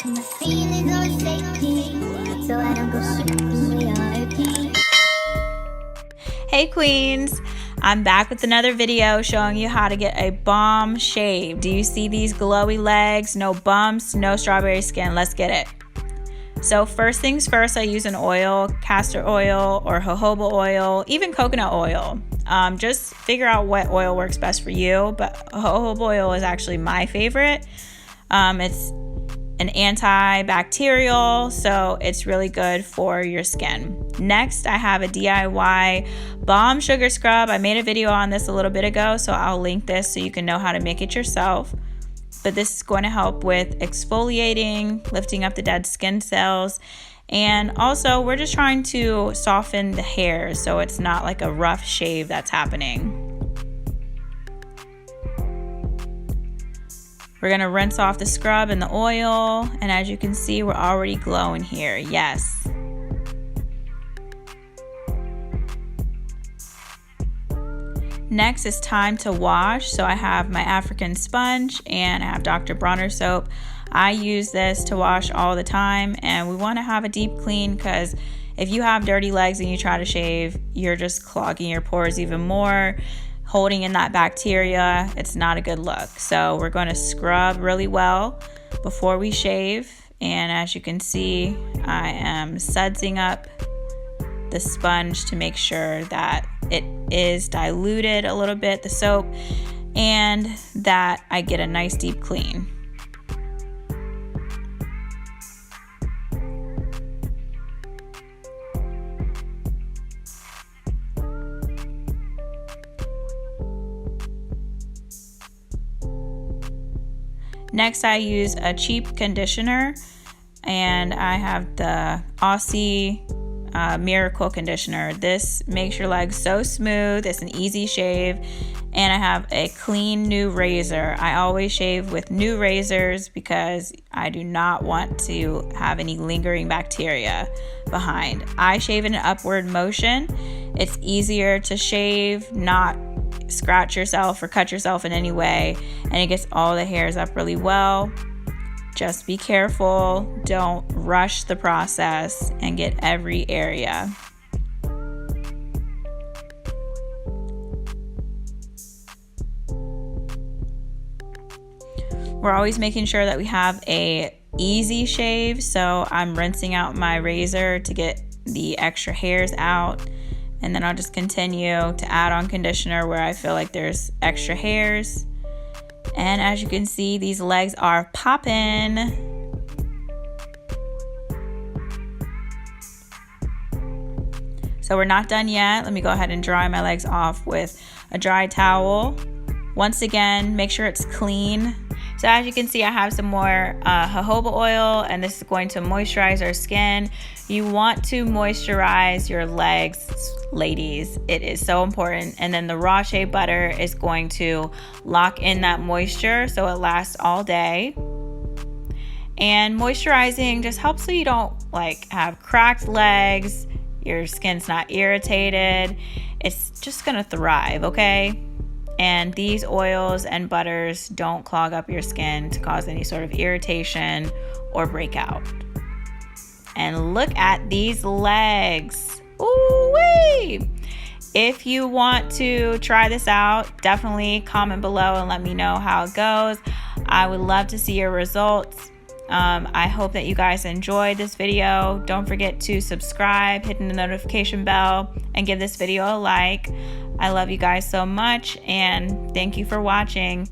My feelings are safety, so I don't go shooting reality. Hey queens, I'm back with another video showing you how to get a bomb shave. Do you see these glowy legs? No bumps, no strawberry skin. Let's get it. So first things first, I use an oil, castor oil or jojoba oil, even coconut oil. Just figure out what oil works best for you, but jojoba oil is actually my favorite. It's an antibacterial, so it's really good for your skin. Next, I have a DIY balm sugar scrub. I made a video on this a little bit ago, so I'll link this so you can know how to make it yourself. But this is going to help with exfoliating, lifting up the dead skin cells, and also we're just trying to soften the hair so it's not like a rough shave that's happening. We're going to rinse off the scrub and the oil, and as you can see, we're already glowing here. Yes. Next, it's time to wash. So I have my African sponge and I have Dr. Bronner soap. I use this to wash all the time, and we want to have a deep clean because if you have dirty legs and you try to shave, you're just clogging your pores even more, holding in that bacteria. It's not a good look. So we're going to scrub really well before we shave. And as you can see, I am sudsing up the sponge to make sure that it is diluted a little bit, the soap, and that I get a nice deep clean. Next, I use a cheap conditioner, and I have the Aussie Miracle conditioner. This makes your legs so smooth. It's an easy shave, and I have a clean new razor. I always shave with new razors because I do not want to have any lingering bacteria behind. I shave in an upward motion. It's easier to shave, not scratch yourself or cut yourself in any way, and it gets all the hairs up really well. Just be careful, don't rush the process, and get every area. We're always making sure that we have a easy shave, so I'm rinsing out my razor to get the extra hairs out. And then I'll just continue to add on conditioner where I feel like there's extra hairs. And as you can see, these legs are popping. So we're not done yet. Let me go ahead and dry my legs off with a dry towel. Once again, make sure it's clean. So as you can see, I have some more jojoba oil, and this is going to moisturize our skin. You want to moisturize your legs, ladies. It is so important. And then the raw shea butter is going to lock in that moisture so it lasts all day. And moisturizing just helps so you don't like have cracked legs, your skin's not irritated. It's just gonna thrive, okay? And these oils and butters don't clog up your skin to cause any sort of irritation or breakout. And look at these legs. Ooh-wee! If you want to try this out, definitely comment below and let me know how it goes. I would love to see your results. I hope that you guys enjoyed this video. Don't forget to subscribe, hitting the notification bell, and give this video a like. I love you guys so much, and thank you for watching.